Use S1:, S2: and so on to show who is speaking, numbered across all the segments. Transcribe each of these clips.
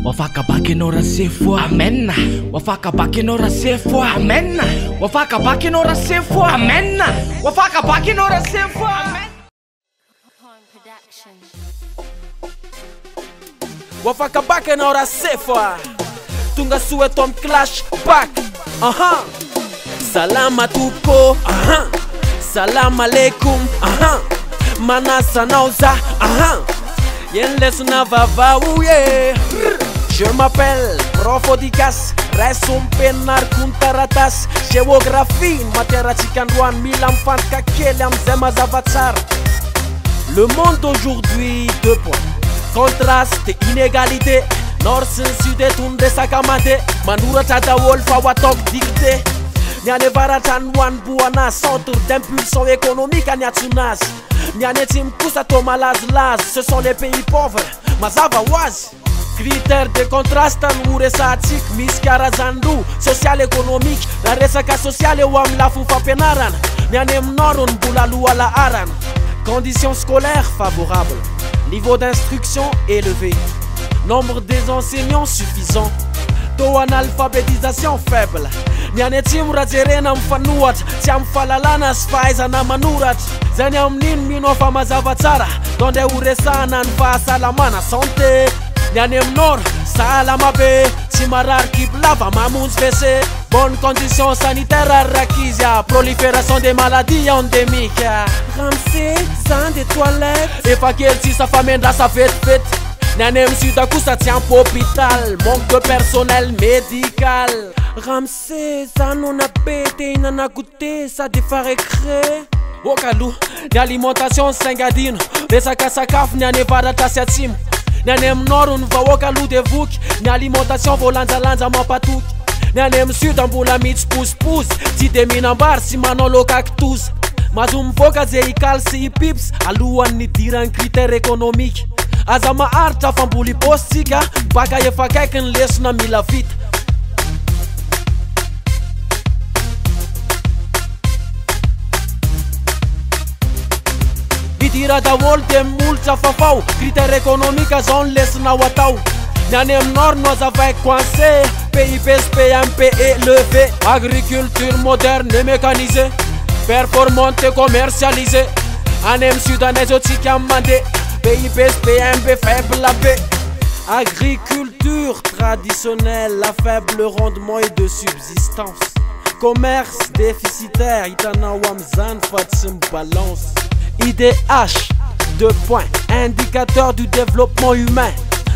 S1: wafakabakenao rasefo amen wafakabakenao rasefo amen wafakabakenao rasefo amen wafakabakenao rasefo amen
S2: wafakabakenao rasefo tunga suetom clash back salama tuko salam alaikum manasa nauza yen lesna vava ouye. Je m'appelle Prof Odigas, Resum Penar Kuntaratas, géographie, mathématique douane, Milam Fantka Keliam Zemazavatsar. Le monde d'aujourd'hui, 2 points. Contraste et inégalité. Nord, sud, tunde sakamade. Manura tata wolfa watok dicté. Nyane varatan wan buana, centre d'impulsion économique à Nyatsunas. Nyane tim kusa tomalaz laz, ce sont les pays pauvres. Mazava waz. Critères de contraste en uresatik, miskarazandu, social économique, la resaka sociale wam la fufa penaran, nyanem norun bulalu ala aran. Conditions scolaires favorables, niveau d'instruction élevé, nombre des enseignants suffisant, taux analphabétisation faible. Nyanetim razerenam fanuat, tiam falalana sfaizana manurat, zanyam nin minofa mazavatsara, donde uresanan fa salamana santé. Nyanem nord, salamabe, timarar kiblava mamouns vese. Bonnes conditions sanitaires à Rakizia, prolifération des maladies endémiques. Ramsey, sans des toilettes, et pas qu'elle si sa femme dans sa fête. Nyanem sudaku ça tient pour hôpital, manque de personnel médical. Ramsey, ça non a pété, n'en a goûté, ça défare crée. Okalu, l'alimentation singadine, les sakasakaf, nyane vadatasiatim. Nyanem norun va wokalu de vuk, ni alimentation volanza lanza mapatouk. Nyanem sud ambula mitz pousse, ti de minambar si manolo cactus. Mazum voka zeikal si pips, aluan ni diran critère économique. Azama arta fambuli postika, baka ye fakeken lesna milavit. Tira da volte multa fafau, critères économiques à zone laisse na watau. Nyanem nord nous avait coincé, PIB, PMP élevé, agriculture moderne et mécanisée, performante et commercialisée. Anem sudan exotique amandé, PIB, PMP faible la paix. Agriculture traditionnelle, à faible rendement et de subsistance. Commerce déficitaire, itana wamzan fatsim balance. IDH, 2 points, indicateur du développement humain.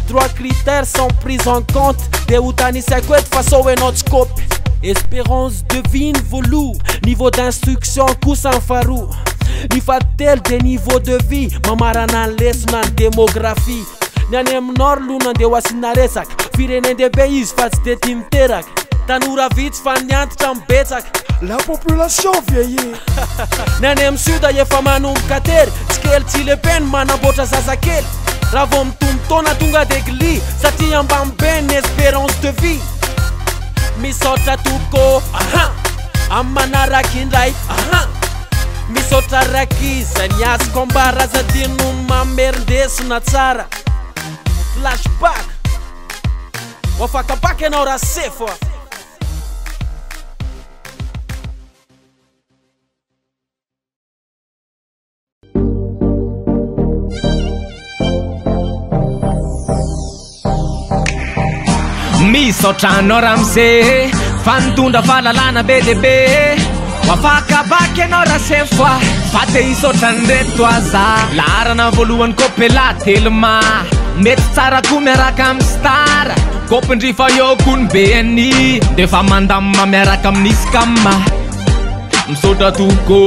S2: 3 critères sont pris en compte. Des outani sekwet façon et notre scope. Espérance de vie volou, niveau d'instruction kusan farou. Nifatel des niveaux de vie, mamarana lesnan démographie. Nyanem nor lunan de wasinaresak, firene de pays fats de timterak. Tanura vite fanyant chambetak.
S3: La population vieillit.
S2: Nanem suda ye famanum kater, skel tile pen manabota sasakel. Ravom tona tunga degli, sati ambam ben espérance de vie. Misota tuko, amanara kinlai, misota rakiz, nyas kombara zadinum mamerdes natsara. Flashback, wafakabakenao rasefo.
S1: Misotrano Ramsey, fantunda falalana BDB. Wafakabakenao rasefo, fate isotranreto aza. Larana voalohany kopela telma, mety tsara koa miaraka amin'ny star. Kopindrifa eo koa ny BNI, defa mandamma miaraka amin'ny iskama. Misotra toko